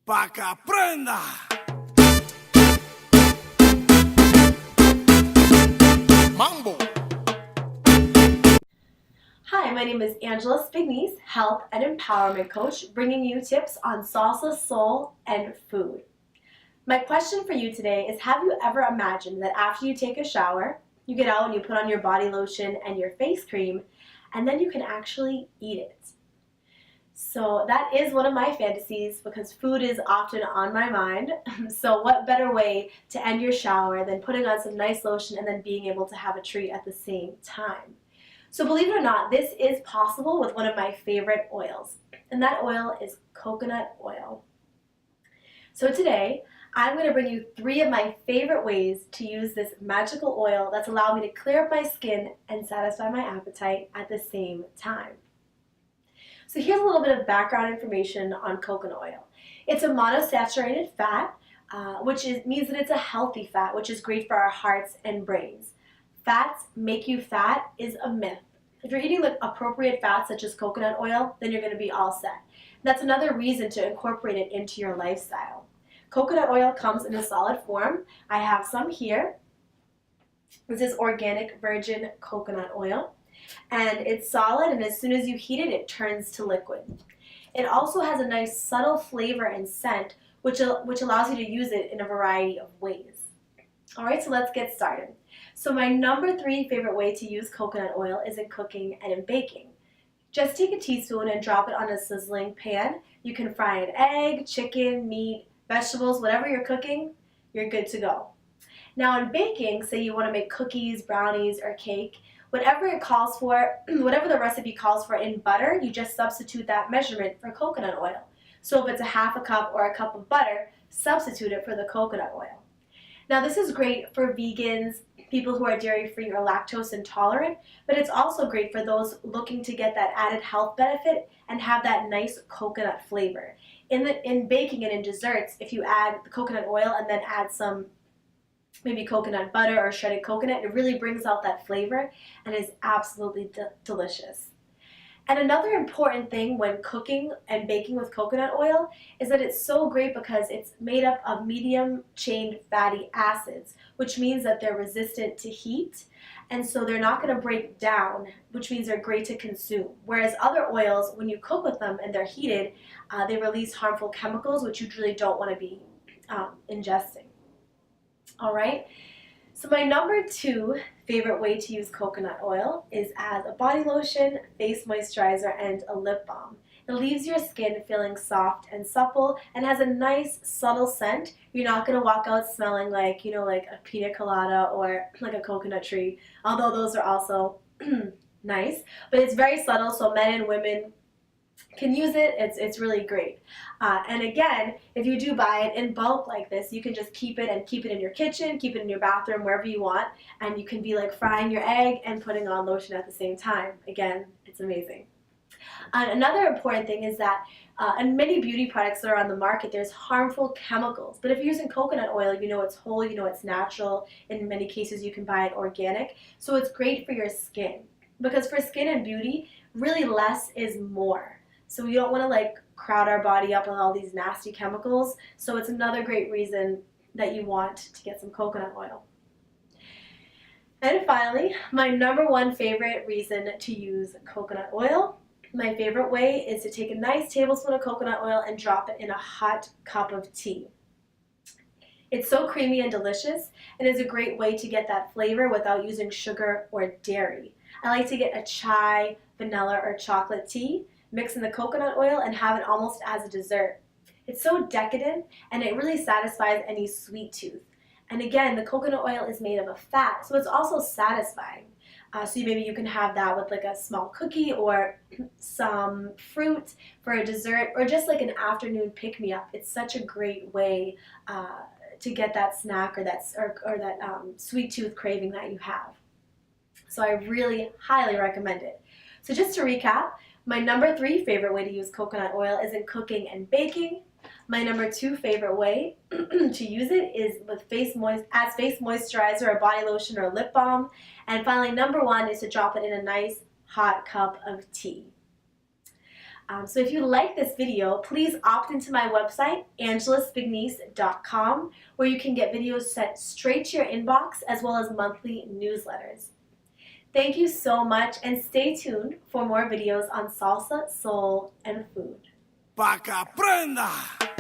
pa' que aprenda. Mambo. Hi, my name is Angela Spignies, health and empowerment coach, bringing you tips on salsa, soul, and food. My question for you today is, have you ever imagined that after you take a shower, you get out and you put on your body lotion and your face cream, and then you can actually eat it? So that is one of my fantasies because food is often on my mind. So what better way to end your shower than putting on some nice lotion and then being able to have a treat at the same time? So believe it or not, this is possible with one of my favorite oils, and that oil is coconut oil. So today, I'm going to bring you 3 of my favorite ways to use this magical oil that's allowed me to clear up my skin and satisfy my appetite at the same time. So here's a little bit of background information on coconut oil. It's a monosaturated fat, which means that it's a healthy fat, which is great for our hearts and brains. Fats make you fat is a myth. If you're eating the appropriate fats such as coconut oil, then you're going to be all set. That's another reason to incorporate it into your lifestyle. Coconut oil comes in a solid form. I have some here. This is organic virgin coconut oil, and it's solid, and as soon as you heat it, it turns to liquid. It also has a nice subtle flavor and scent, which allows you to use it in a variety of ways. Alright, so let's get started. So my number 3 favorite way to use coconut oil is in cooking and in baking. Just take a teaspoon and drop it on a sizzling pan. You can fry an egg, chicken, meat, vegetables, whatever you're cooking, you're good to go. Now in baking, say you want to make cookies, brownies, or cake, whatever it calls for, whatever the recipe calls for in butter, you just substitute that measurement for coconut oil. So if it's a half a cup or a cup of butter, substitute it for the coconut oil. Now this is great for vegans, people who are dairy-free or lactose intolerant, but it's also great for those looking to get that added health benefit and have that nice coconut flavor. In baking and in desserts, if you add the coconut oil and then add some maybe coconut butter or shredded coconut, it really brings out that flavor and is absolutely delicious. And another important thing when cooking and baking with coconut oil is that it's so great because it's made up of medium-chain fatty acids, which means that they're resistant to heat, and so they're not going to break down, which means they're great to consume. Whereas other oils, when you cook with them and they're heated, they release harmful chemicals, which you really don't want to be ingesting. All right. So my number 2 favorite way to use coconut oil is as a body lotion, face moisturizer, and a lip balm. It leaves your skin feeling soft and supple and has a nice subtle scent. You're not going to walk out smelling like, like a pina colada or like a coconut tree, although those are also nice. But it's very subtle, so men and women can use it. It's really great. And again, if you do buy it in bulk like this, you can just keep it in your kitchen, keep it in your bathroom, wherever you want, and you can be like frying your egg and putting on lotion at the same time. Again, it's amazing. Another important thing is that in many beauty products that are on the market, there's harmful chemicals. But if you're using coconut oil, you know it's whole, you know it's natural. In many cases, you can buy it organic. So it's great for your skin. Because for skin and beauty, really less is more. So we don't want to like crowd our body up with all these nasty chemicals. So it's another great reason that you want to get some coconut oil. And finally, my number 1 favorite reason to use coconut oil. My favorite way is to take a nice tablespoon of coconut oil and drop it in a hot cup of tea. It's so creamy and delicious, and is a great way to get that flavor without using sugar or dairy. I like to get a chai, vanilla, or chocolate tea, mix in the coconut oil, and have it almost as a dessert. It's so decadent, and it really satisfies any sweet tooth. And again, the coconut oil is made of a fat, so it's also satisfying. So maybe you can have that with like a small cookie or some fruit for a dessert, or just like an afternoon pick-me-up. It's such a great way to get that snack or that sweet tooth craving that you have. So I really highly recommend it. So just to recap, my number 3 favorite way to use coconut oil is in cooking and baking. My number 2 favorite way to use it is with as face moisturizer, or body lotion, or lip balm. And finally, number 1 is to drop it in a nice hot cup of tea. So if you like this video, please opt into my website, angelaspignice.com, where you can get videos sent straight to your inbox as well as monthly newsletters. Thank you so much, and stay tuned for more videos on salsa, soul, and food. Pa' que aprenda.